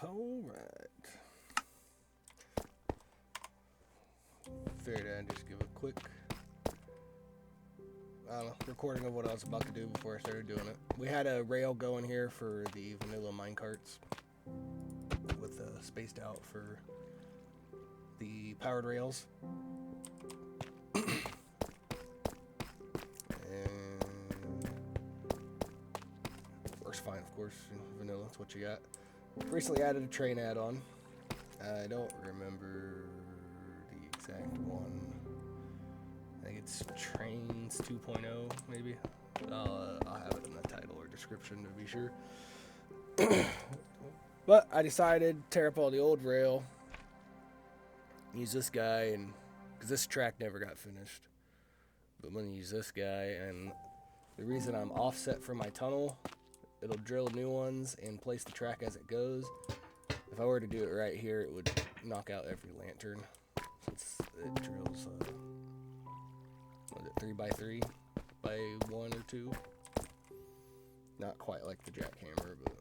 Alright. Figured I'd just give a quick recording of what I was about to do before I started doing it. We had a rail going here for the vanilla minecarts with spaced out for the powered rails. And works fine, of course. Vanilla, that's what you got. Recently added a train add-on. I don't remember the exact one. I think it's Trains 2.0, maybe. I'll have it in the title or description to be sure. But I decided to tear up all the old rail, use this guy, and because this track never got finished. But I'm going to use this guy, and the reason I'm offset from my tunnel, it'll drill new ones and place the track as it goes. If I were to do it right here, it would knock out every lantern, since it drills, 3x3 by 1 or 2. Not quite like the jackhammer, but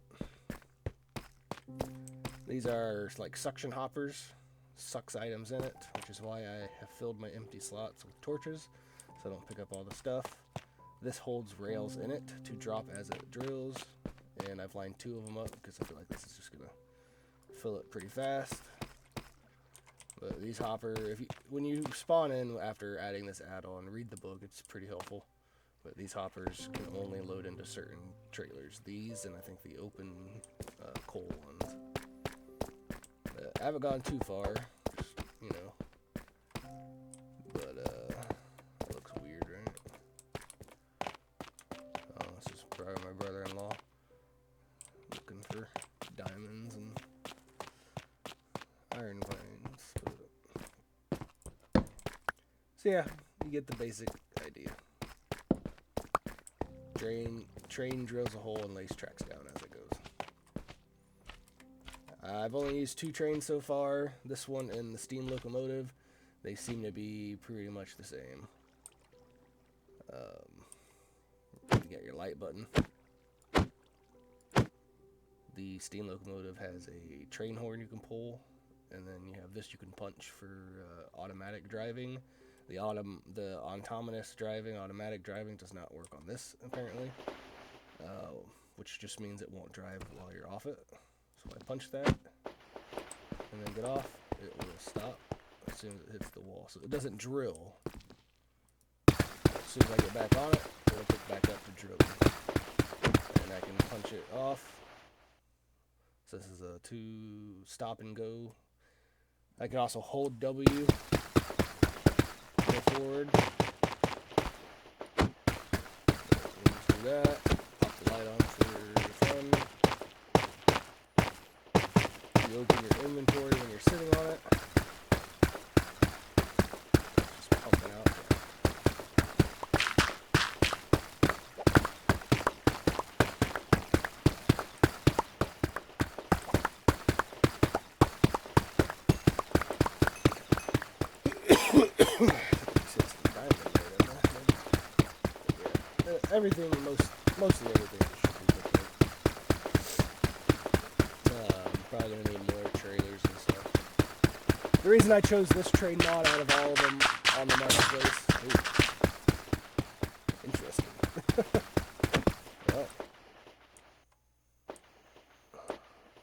these are like suction hoppers, sucks items in it, which is why I have filled my empty slots with torches, so I don't pick up all the stuff. This holds rails in it to drop as it drills, and I've lined 2 of them up because I feel like this is just gonna fill it pretty fast. But these hopper, when you spawn in after adding this add-on, read the book, it's pretty helpful. But these hoppers can only load into certain trailers. These, and I think the open coal ones. I haven't gone too far, just, you know. But, it looks weird, right? Oh, this is probably my brother-in-law. Looking for diamonds and iron veins. So yeah, you get the basic idea. Train drills a hole and lays tracks down as it goes. I've only used 2 trains so far. This one and the steam locomotive. They seem to be pretty much the same. You got your light button. The steam locomotive has a train horn you can pull, and then you have this you can punch for automatic driving. The autonomous driving, automatic driving does not work on this, apparently, which just means it won't drive while you're off it. So I punch that, and then get off, it will stop as soon as it hits the wall. So it doesn't drill. As soon as I get back on it, it'll pick back up to drill. And I can punch it off. So this is a 2 stop and go. I can also hold W. Forward. Do that. Pop the light on for fun. You open your inventory when you're sitting on it. Just pumping out. Everything, mostly everything should be good. Probably gonna need more trailers and stuff. The reason I chose this train mod out of all of them on the marketplace. Ooh. Interesting. Well,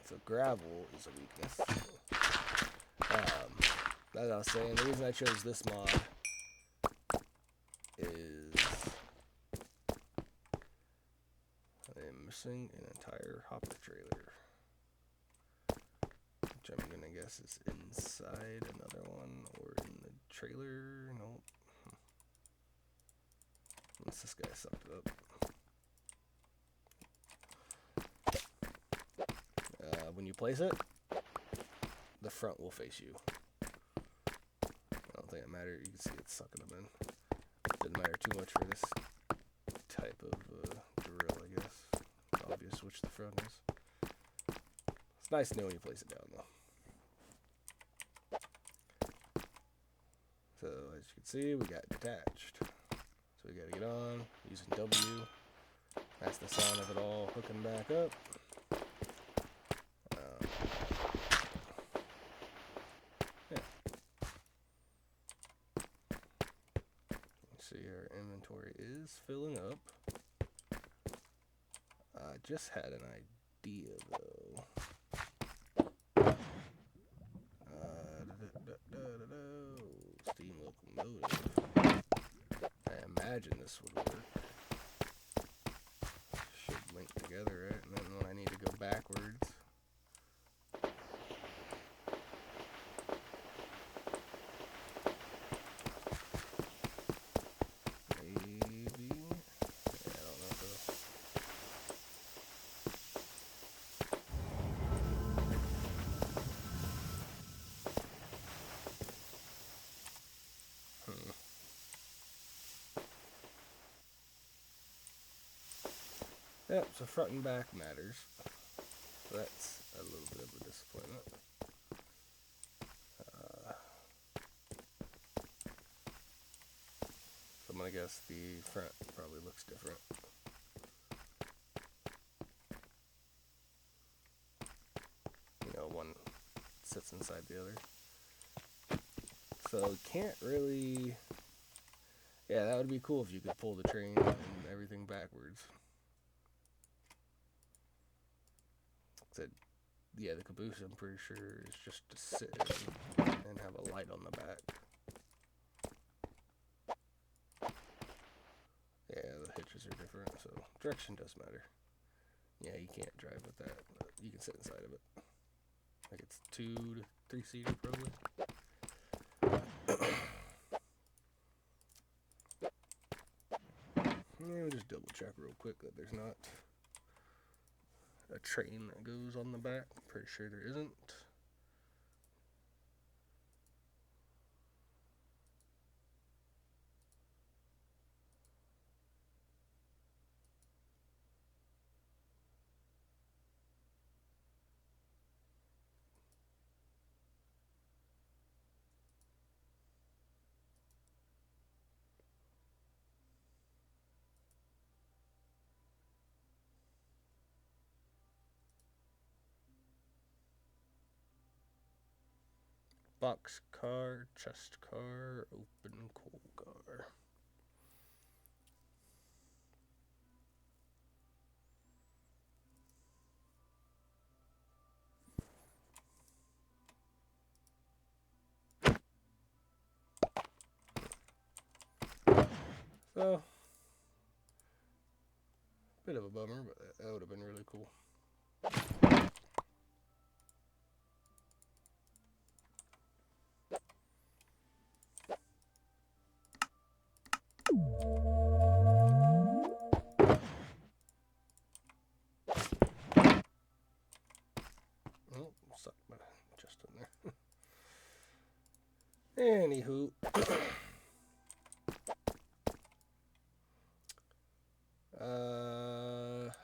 so gravel is a weakness. As I was saying, the reason I chose this mod is I'm missing an entire hopper trailer, which I'm gonna guess is inside another one or in the trailer. Nope. Unless this guy sucked it up. When you place it, the front will face you. I don't think it matters. You can see it's sucking them in. Didn't matter too much for this type of drill, I guess. It's obvious which the front is. It's nice to know when you place it down, though. So, as you can see, we got detached. So we gotta get on, using W. That's the sound of it all hooking back up. is filling up. I just had an idea though. Steam locomotive. I imagine this would work. Should link together, right? And then when I need to go backwards. Maybe. Yeah, I don't know though. Yep, so front and back matters. So that's a little bit of a disappointment. So I'm gonna guess the front probably looks different. You know, one sits inside the other. So can't really... Yeah, that would be cool if you could pull the train and everything backwards. Said, yeah, the caboose, I'm pretty sure, is just to sit and have a light on the back. Yeah, the hitches are different, so direction does matter. Yeah, you can't drive with that, but you can sit inside of it. Like it's 2 to 3 seater probably. Yeah, we'll just double check real quick that there's not a train that goes on the back. I'm pretty sure there isn't. Box car, chest car, open coal car. So, bit of a bummer, but that would have been really cool. Oh, sucked my just in there. Anywho.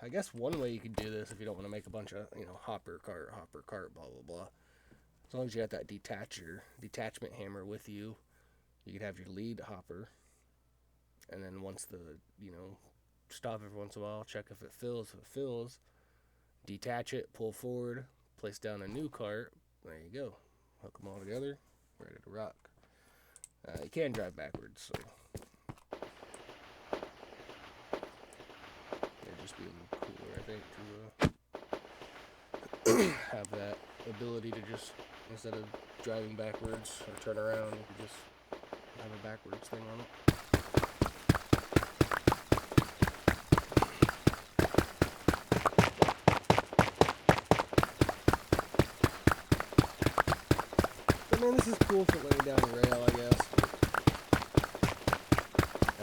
I guess one way you could do this if you don't want to make a bunch of, hopper cart, blah, blah, blah. As long as you got that detachment hammer with you, you could have your lead hopper. And then once stop every once in a while, check if it fills. If it fills, detach it, pull forward, place down a new cart. There you go. Hook them all together, ready to rock. You can drive backwards, so it'd just be a little cooler, I think, to have that ability to just, instead of driving backwards or turn around, you could just have a backwards thing on it. But man, this is cool for laying down a rail, I guess.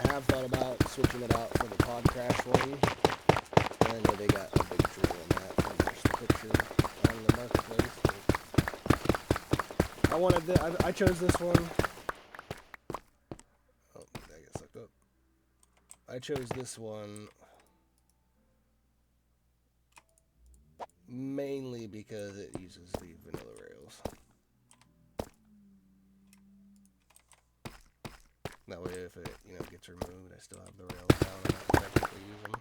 I have thought about switching it out for the pod crash one. I know they got a big deal on that. There's the picture on the marketplace. I chose this one. Oh, I got sucked up. I chose this one mainly because it uses the vanilla rails. That way, if it gets removed, I still have the rails down and I can technically use them.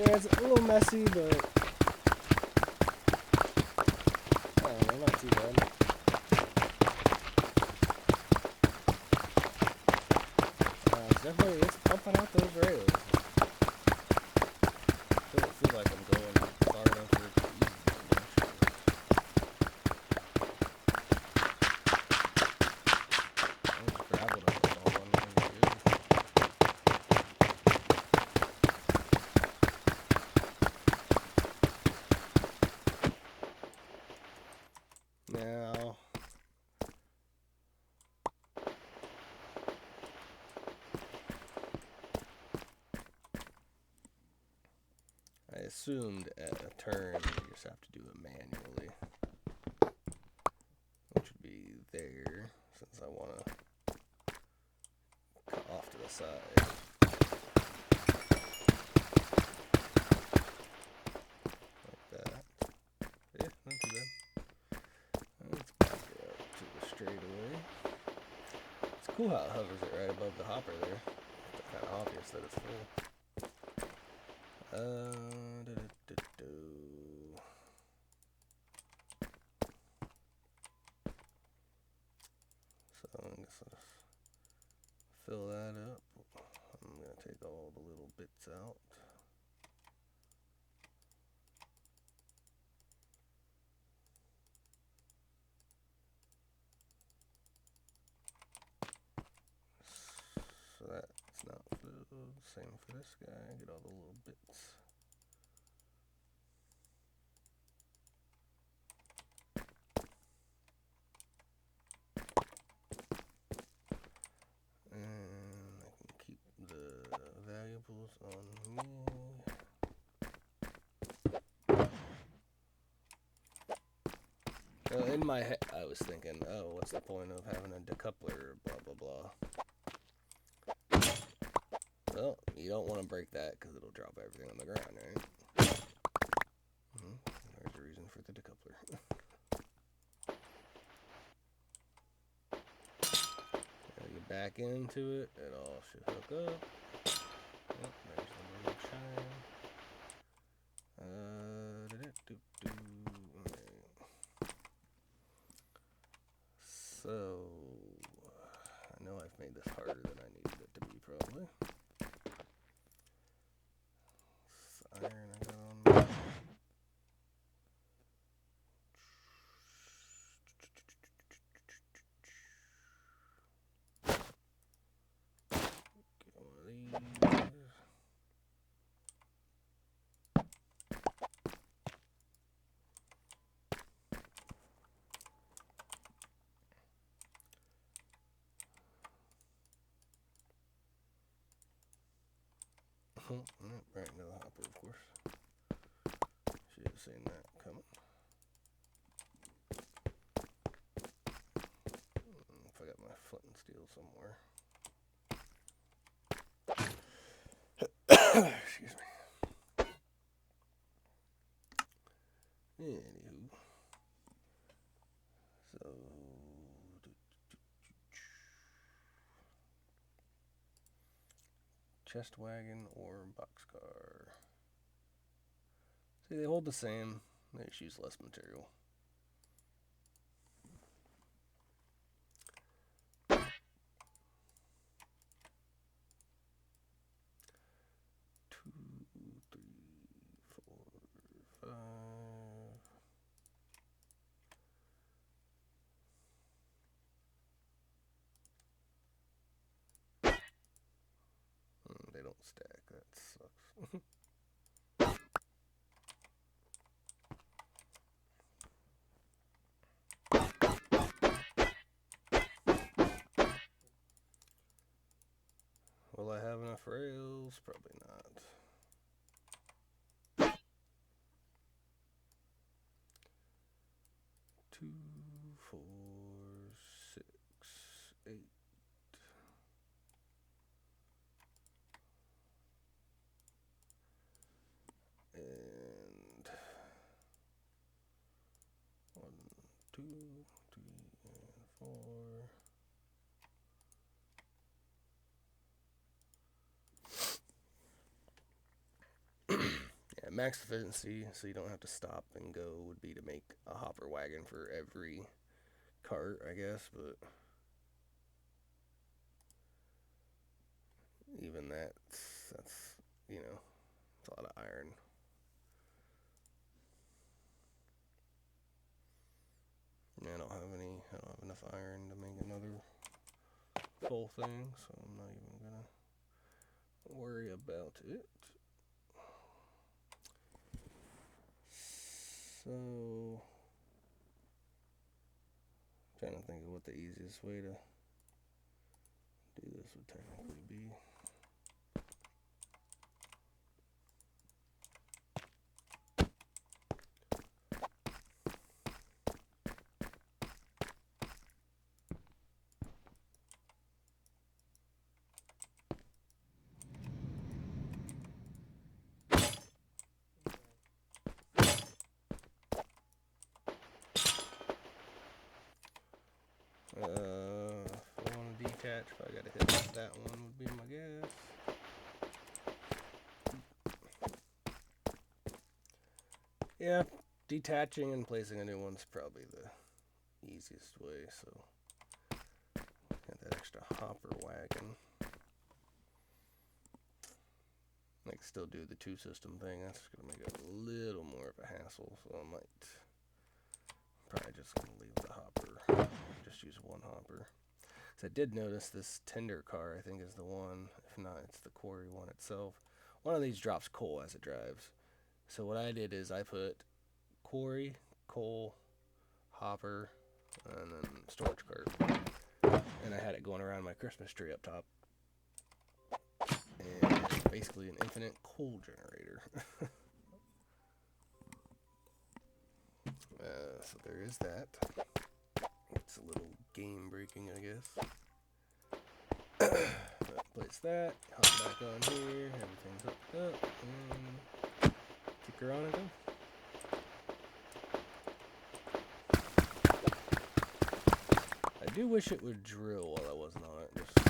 Yeah, it's a little messy, but I don't know, not too bad. It's pumping out those rails. I don't feel like I'm going far enough for it to easy. Gravel on it all on good. Now I assumed at a turn you just have to do it manually, which would be there, since I want to cut off to the side. Like that. Yeah, not too bad. Let's back it up to the straightaway. It's cool how it hovers it right above the hopper there. It's kind of obvious that it's full. So I guess I'll just fill that up. I'm going to take all the little bits out. So that's not filled. Same for this guy. Get all the little bits. And I can keep the valuables on me. In my head, I was thinking, oh, what's the point of having a decoupler, blah, blah, blah. Well, you don't want to break that because it'll drop everything on the ground, right? There's a reason for the decoupler. Gotta get back into it. It all should hook up. Oh, there's the little chime. So, I know I've made this harder than I needed it to be, probably. This iron I got on me. Get one of these. Right into the hopper, of course. Should have seen that coming. If I got my flint and steel somewhere. Excuse me. Anywho. So. Chest wagon or boxcar. See, they hold the same. They just use less material. They don't stack. That sucks. Will I have enough rails? Probably not. 2, 4, 6, 8. And 1, 2, 3, and 4. max efficiency, so you don't have to stop and go, would be to make a hopper wagon for every cart, I guess, but even that's you know, it's a lot of iron. Yeah, I don't have enough iron to make another full thing, so I'm not even gonna worry about it. So, trying to think of what the easiest way to do this would technically be. If I want to detach, I gotta hit that one would be my guess. Yeah, detaching and placing a new one's probably the easiest way, so got that extra hopper wagon. I can still do the 2-system thing. That's gonna make it a little more of a hassle, so I might probably just gonna leave the hopper. Just use one hopper. So I did notice this tender car, I think, is the one. If not, it's the quarry one itself. One of these drops coal as it drives. So what I did is I put quarry, coal, hopper, and then storage cart. And I had it going around my Christmas tree up top. And it's basically an infinite coal generator. So there is that. It's a little game breaking, I guess. Place that, hop back on here, everything's hooked up, and kick her on and go. I do wish it would drill while I wasn't on it, just so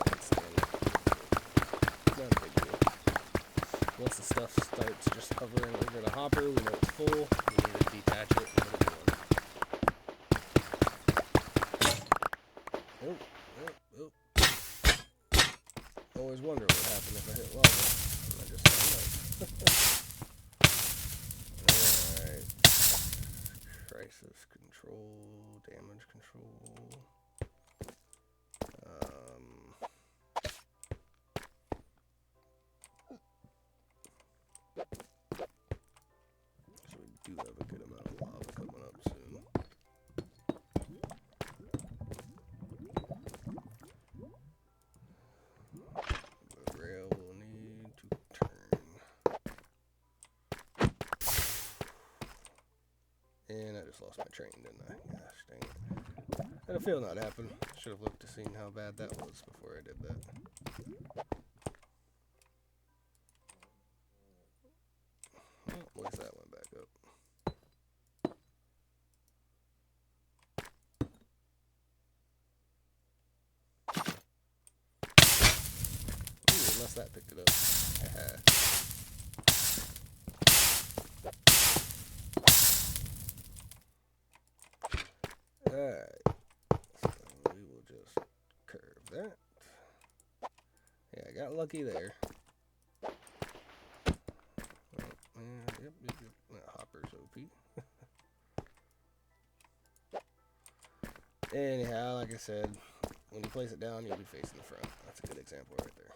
I could stand it. Not a big deal. Once the stuff starts just hovering over the hopper, we know it's full, we need to detach it and put it in. Oh. Always wonder what would happen if I hit lava. And I just don't know. Alright. Crisis control, damage control. So we do have a good amount of lava coming up soon. The rail will need to turn. And I just lost my train, didn't I? Gosh dang it. I had a feeling that happened. Should have looked to see how bad that was before I did that. Well, at least that went back up. Ooh, unless that picked it up. Alright. So we will just curve that. Yeah, I got lucky there. Yep. That hopper's OP. Anyhow, like I said, when you place it down, you'll be facing the front. That's a good example right there.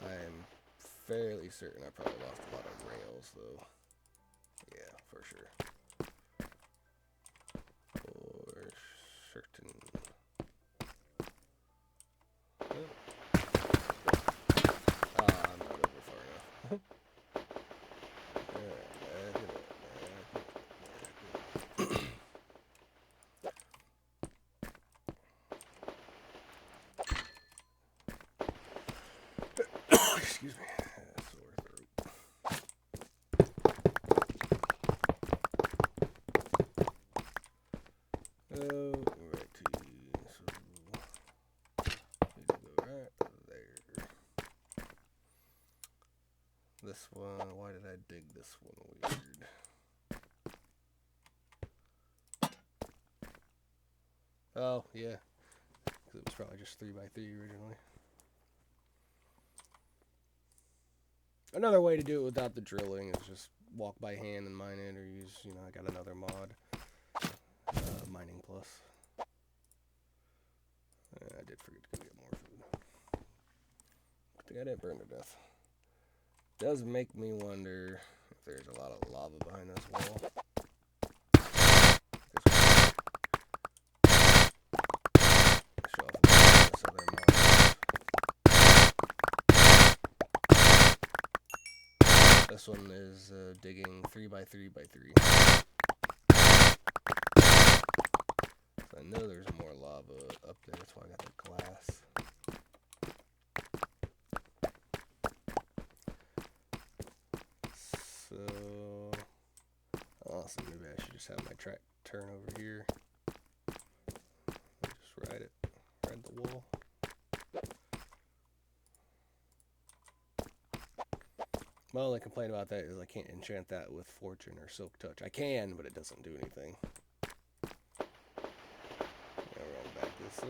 I am fairly certain I probably lost a lot of rails, though. Yeah, for sure. For certain. I'm not over far enough. Excuse me. Sore throat. Alrighty. So we go right there. This one, why Oh, yeah. Because it was probably just 3x3 originally. Another way to do it without the drilling is just walk by hand and mine it, or use, you know, I got another mod, Mining Plus. I did forget to go get more food. I think I didn't burn to death. Does make me wonder if there's a lot of lava behind this wall. This one is digging 3x3x3. So I know there's more lava up there, that's why I got the glass. So, honestly, maybe I should just have my track turn over here. Just ride the wall. My only complaint about that is I can't enchant that with Fortune or Silk Touch. I can, but it doesn't do anything. Now we're gonna back this up.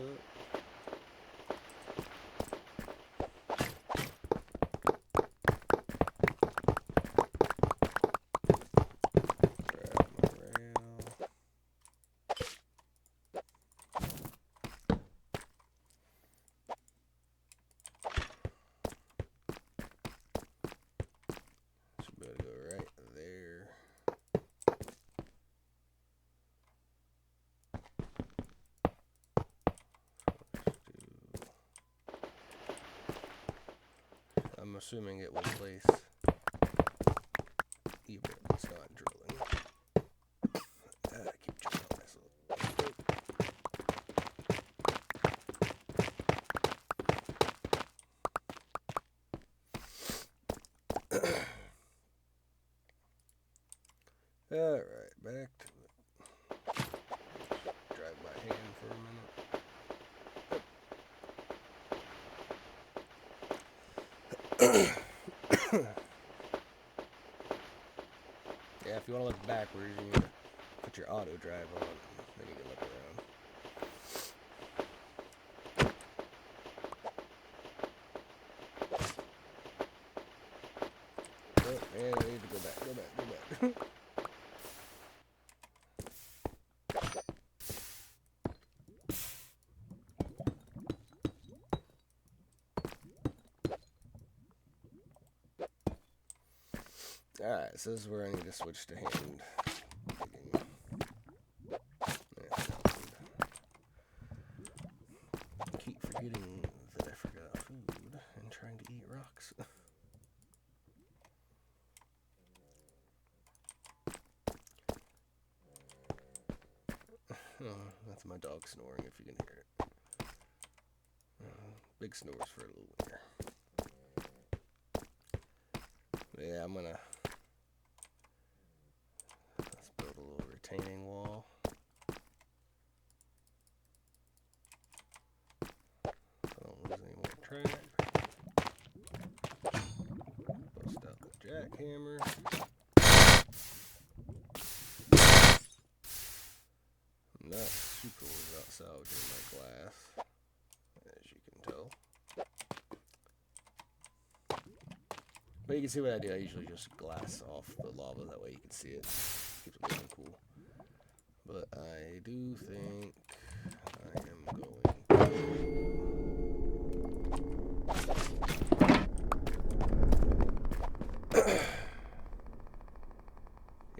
I'm assuming it will place even if it's not drilling. I keep drilling myself. Alright, back to it. Drive by hand for a minute. Yeah, if you want to look backwards, you need to put your auto drive on, then you can look around. Oh, man, I need to go back. Alright, so this is where I need to switch to hand digging. I keep forgetting that I forgot food and trying to eat rocks. Oh, that's my dog snoring if you can hear it. Big snores for a little winter. But yeah, I'm gonna let's build a little retaining wall. So I don't lose any more track. Bust out the jackhammer. I'm not super worried about salvaging my glass, as you can tell. But you can see what I do. I usually just glass off the lava, that way you can see it. Keeps it looking cool. But I do think I am going to...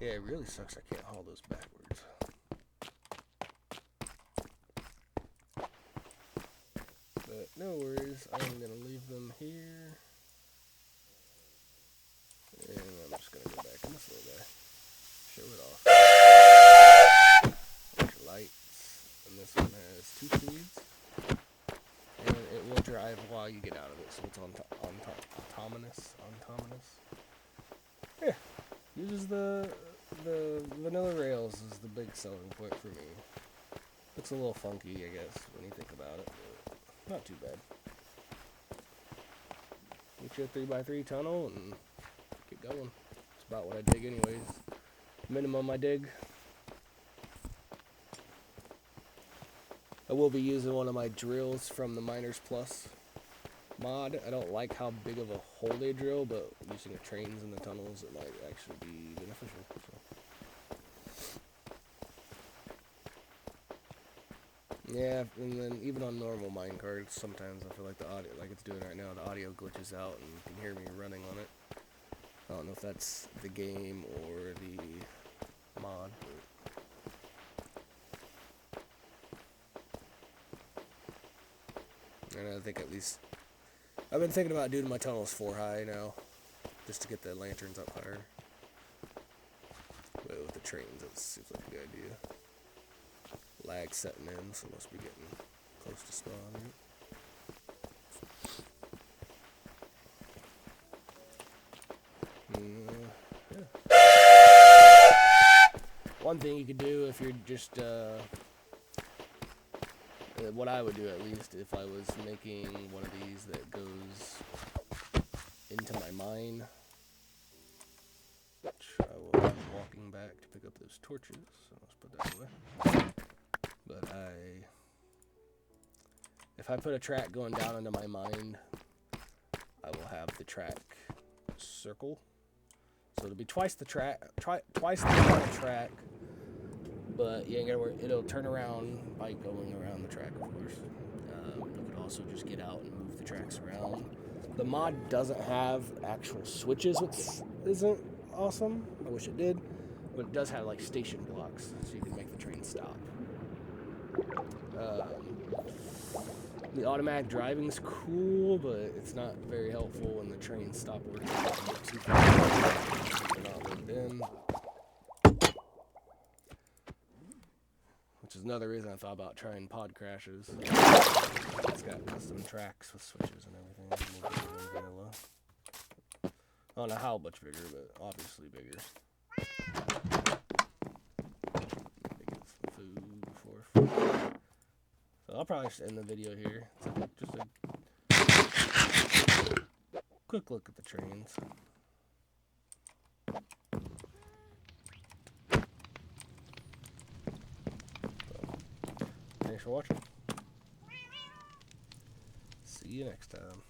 Yeah, it really sucks I can't haul those backwards. But no worries, I'm going to leave them here. And I'm just going to go back in this little guy. Show it off. There's lights. And this one has 2 speeds. And it will drive while you get out of it. So it's autonomous. Yeah. Uses the vanilla rails is the big selling point for me. Looks a little funky, I guess, when you think about it. But not too bad. Get you a 3x3 tunnel and get going. It's about what I dig anyways. Minimum I dig. I will be using one of my drills from the Miners Plus mod. I don't like how big of a hole they drill, but using the trains in the tunnels, it might actually be beneficial. So. Yeah, and then even on normal minecarts, sometimes I feel like the audio, like it's doing right now, the audio glitches out and you can hear me running on it. I don't know if that's the game or the mod. And I think at least I've been thinking about doing my tunnels 4 high now, just to get the lanterns up higher. But with the trains, that seems like a good idea. Lag setting in, so must be getting close to spawn. Yeah. One thing you could do if you're just what I would do, at least, if I was making one of these that goes into my mine, which I will be walking back to pick up those torches, so let's put that away. But if I put a track going down into my mine, I will have the track circle, so it'll be twice the track, twice the amount of track. But you ain't gotta worry, it'll turn around by going around the track, of course. You could also just get out and move the tracks around. The mod doesn't have actual switches, which isn't awesome. I wish it did. But it does have like station blocks, so you can make the train stop. The automatic driving's cool, but it's not very helpful when the trains stop working. They're not loaded in. Which is another reason I thought about trying pod crashes. It's got custom tracks with switches and everything. I don't know how much bigger, but obviously bigger. Get some food before. So I'll probably just end the video here. It's just a quick look at the trains. Thanks for watching. See you next time.